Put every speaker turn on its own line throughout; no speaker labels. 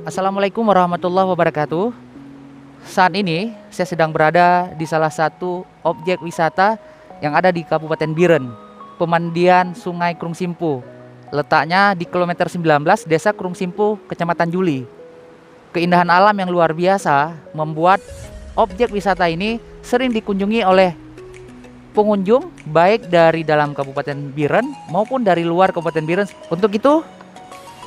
Assalamualaikum warahmatullahi wabarakatuh. Saat ini saya sedang berada di salah satu objek wisata yang ada di Kabupaten Biren, pemandian Sungai Krung Simpu. Letaknya di kilometer 19 Desa Krung Simpu, Kecamatan Juli. Keindahan alam yang luar biasa membuat objek wisata ini sering dikunjungi oleh pengunjung baik dari dalam Kabupaten Biren maupun dari luar Kabupaten Biren. Untuk itu,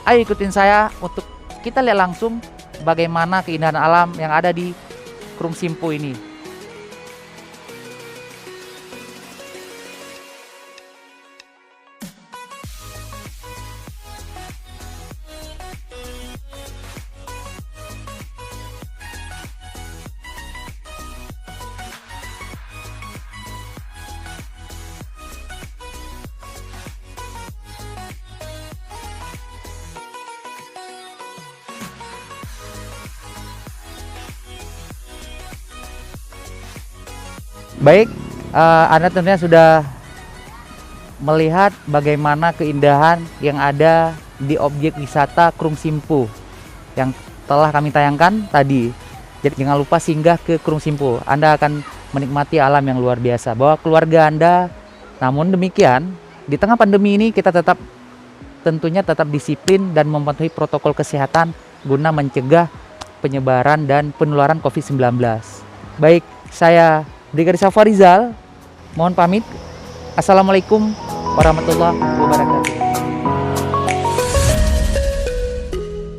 ayo ikutin saya untuk kita lihat langsung bagaimana keindahan alam yang ada di Krung Simpu ini. Baik, Anda tentunya sudah melihat bagaimana keindahan yang ada di objek wisata Krung Simpu yang telah kami tayangkan tadi. Jadi jangan lupa singgah ke Krung Simpu. Anda akan menikmati alam yang luar biasa. Bawa keluarga Anda. Namun demikian, di tengah pandemi ini kita tentunya tetap disiplin dan mematuhi protokol kesehatan guna mencegah penyebaran dan penularan COVID-19. Baik, saya Brigadir Safar Rizal, mohon pamit. Assalamualaikum warahmatullahi wabarakatuh.